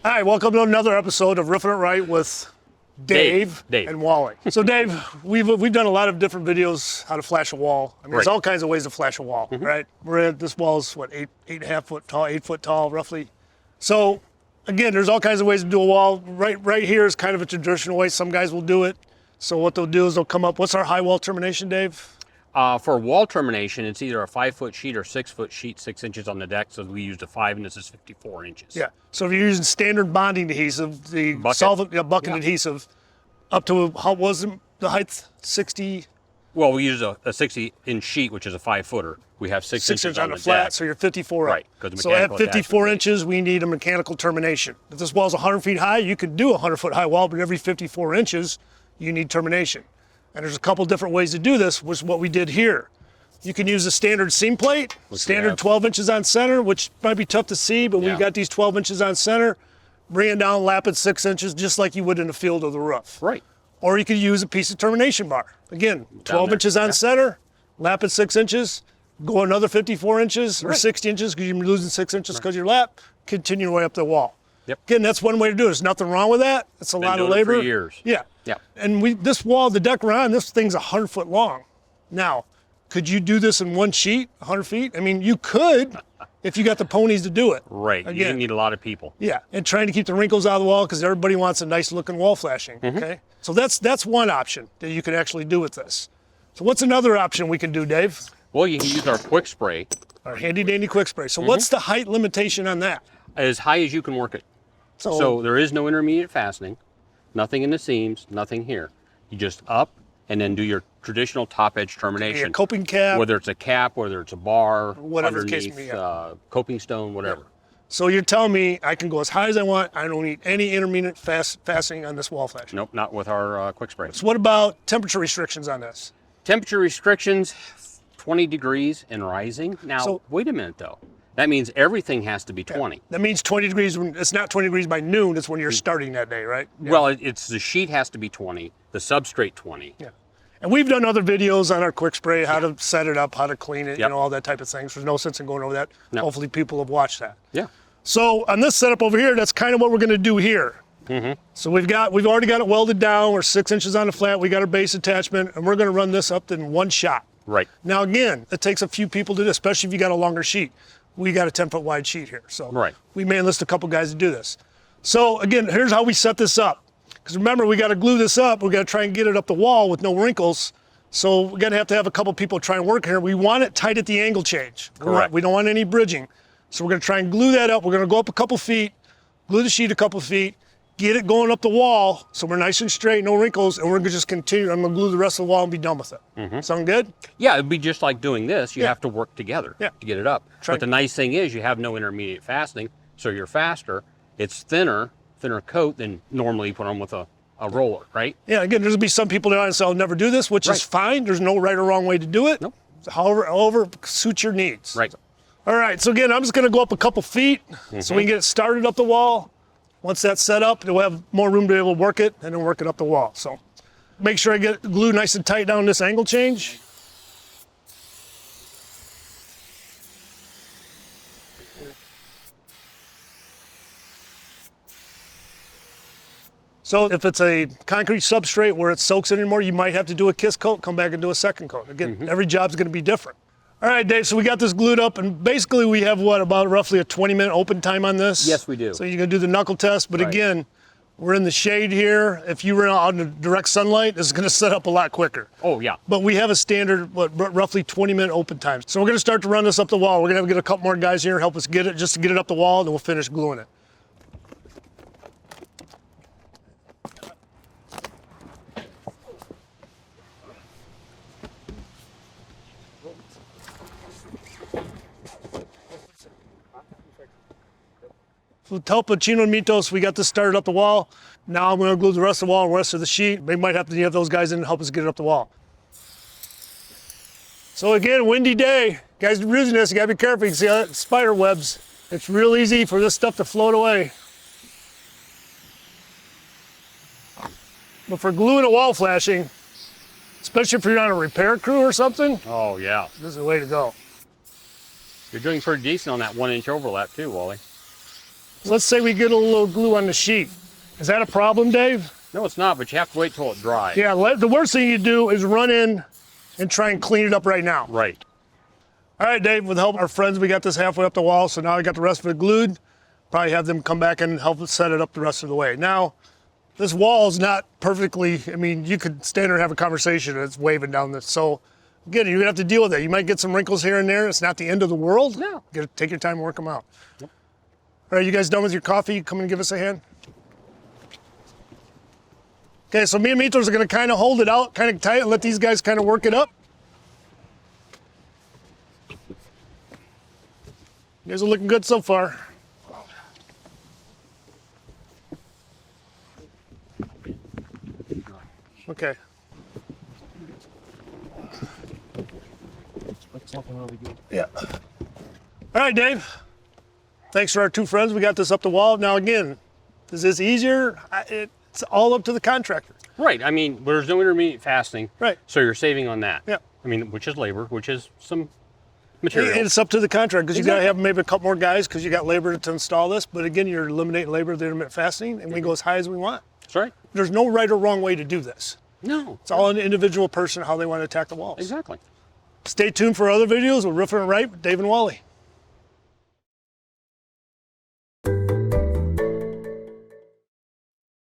Hi, welcome to another episode of Roofing It Right with Dave. And Wally. So Dave, we've done a lot of different videos how to flash a wall. I mean, there's all kinds of ways to flash a wall, right? This wall's what, 8.5 foot tall, 8 foot tall, roughly. So again, there's all kinds of ways to do a wall. Right here is kind of a traditional way. Some guys will do it. So what they'll do is they'll come up. What's our high wall termination, Dave? For wall termination, it's either a 5 foot sheet or 6 foot sheet, 6 inches on the deck. So we used a 5, and this is 54 inches. Yeah. So if you're using standard bonding adhesive, the solvent bucket adhesive, up to how was the height? 60. Well, we use a 60-inch sheet, which is a 5 footer. We have 6 inches on the flat, deck. so you're 54 right. So at 54 inches, we need a mechanical termination. If this wall's 100 feet high, you could do a 100-foot high wall, but every 54 inches, you need termination. And there's a couple different ways to do this, which is what we did here. You can use a standard seam plate, standard 12 inches on center, which might be tough to see, but we've got these 12 inches on center, bring it down, lap it 6 inches, just like you would in the field of the roof. Right. Or you could use a piece of termination bar. Again, 12 inches on center, lap it 6 inches, go another 54 inches or 60 inches because you're losing 6 inches because of your lap, continue your way up the wall. Yep. Again, that's one way to do it. There's nothing wrong with that. It's a lot of labor. For years. Yeah. Yeah. And this wall, the deck we're on, this thing's 100 foot long. Now, could you do this in one sheet, 100 feet? I mean, you could if you got the ponies to do it. Right. Again, you need a lot of people. Yeah. And trying to keep the wrinkles out of the wall because everybody wants a nice looking wall flashing. Okay. So that's one option that you could actually do with this. So what's another option we can do, Dave? Well, you can use our quick spray. Our handy dandy quick spray. So what's the height limitation on that? As high as you can work it. So there is no intermediate fastening, nothing in the seams, nothing here. You just up and then do your traditional top edge termination. A coping cap. Whether it's a cap, whether it's a bar, whatever underneath, the case may be. coping stone, whatever. Yeah. So you're telling me I can go as high as I want. I don't need any intermediate fastening on this wall flash. Nope, not with our quick spray. So what about temperature restrictions on this? Temperature restrictions, 20 degrees and rising. Now, wait a minute though. That means everything has to be 20. That means 20 degrees, it's not 20 degrees by noon, it's when you're starting that day, right? Yeah. Well, it's the sheet has to be 20, the substrate 20. Yeah. And we've done other videos on our quick spray, how to set it up, how to clean it, you know, all that type of things. There's no sense in going over that. No. Hopefully people have watched that. Yeah. So on this setup over here, that's kind of what we're gonna do here. So we've already got it welded down, we're 6 inches on the flat, we got our base attachment, and we're gonna run this up in one shot. Right. Now again, it takes a few people to do this, especially if you got a longer sheet. We got a 10-foot wide sheet here. So we may enlist a couple guys to do this. So again, here's how we set this up. Because remember, we got to glue this up. We got to try and get it up the wall with no wrinkles. So we're going to have a couple people try and work here. We want it tight at the angle change. Correct. We don't want any bridging. So we're going to try and glue that up. We're going to go up a couple feet, glue the sheet a couple feet, get it going up the wall so we're nice and straight, no wrinkles, and we're going to just continue. I'm going to glue the rest of the wall and be done with it. Sound good? Yeah, it'd be just like doing this. You have to work together to get it up. But the nice thing is you have no intermediate fastening, so you're faster. It's thinner coat than normally you put on with a roller, right? Yeah, again, there's going to be some people that say, I'll never do this, which is fine. There's no right or wrong way to do it. Nope. However suits your needs. Right. All right, so again, I'm just going to go up a couple feet so we can get it started up the wall. Once that's set up, we'll have more room to be able to work it and then work it up the wall. So make sure I get the glue nice and tight down this angle change. So if it's a concrete substrate where it soaks in anymore, you might have to do a kiss coat, come back and do a second coat. Again, every job's going to be different. All right, Dave, so we got this glued up, and basically we have, about roughly a 20-minute open time on this? Yes, we do. So you're going to do the knuckle test, but again, we're in the shade here. If you were out in the direct sunlight, it's going to set up a lot quicker. Oh, yeah. But we have a standard, roughly 20-minute open time. So we're going to start to run this up the wall. We're going to get a couple more guys here help us get it, just to get it up the wall, and then we'll finish gluing it. With help of Chino Mitos, we got this started up the wall. Now I'm going to glue the rest of the wall and the rest of the sheet. We might have to have those guys in to help us get it up the wall. So again, windy day. Guys are using this, you got to be careful. You can see how that spider webs. It's real easy for this stuff to float away. But for gluing a wall flashing, especially if you're on a repair crew or something, oh yeah, this is the way to go. You're doing pretty decent on that 1-inch overlap too, Wally. let's say we get a little glue on the sheet. Is that a problem, Dave? No, it's not, but you have to wait till it dries. Yeah, the worst thing you do is run in and try and clean it up right now. Right. All right, Dave, with the help of our friends, we got this halfway up the wall, so now I got the rest of it glued. Probably have them come back and help us set it up the rest of the way. Now, this wall is not perfectly, I mean, you could stand there and have a conversation and it's waving down this. So, again, you're gonna have to deal with that. You might get some wrinkles here and there. It's not the end of the world. No. Take your time and work them out. Yep. All right, you guys done with your coffee? Come and give us a hand. Okay, so me and Mitos are gonna kind of hold it out, kind of tight, and let these guys kind of work it up. You guys are looking good so far. Okay. Yeah. All right, Dave. Thanks to our two friends. We got this up the wall. Now, again, is this easier? It's all up to the contractor. Right. I mean, there's no intermediate fastening. Right. So you're saving on that. Yeah. I mean, which is labor, which is some material. And it's up to the contractor because you got to have maybe a couple more guys because you got labor to install this. But again, you're eliminating labor of the intermittent fastening, and we go as high as we want. That's right. There's no right or wrong way to do this. No. It's all an individual person how they want to attack the walls. Exactly. Stay tuned for other videos with Roofing It Right with Dave and Wally.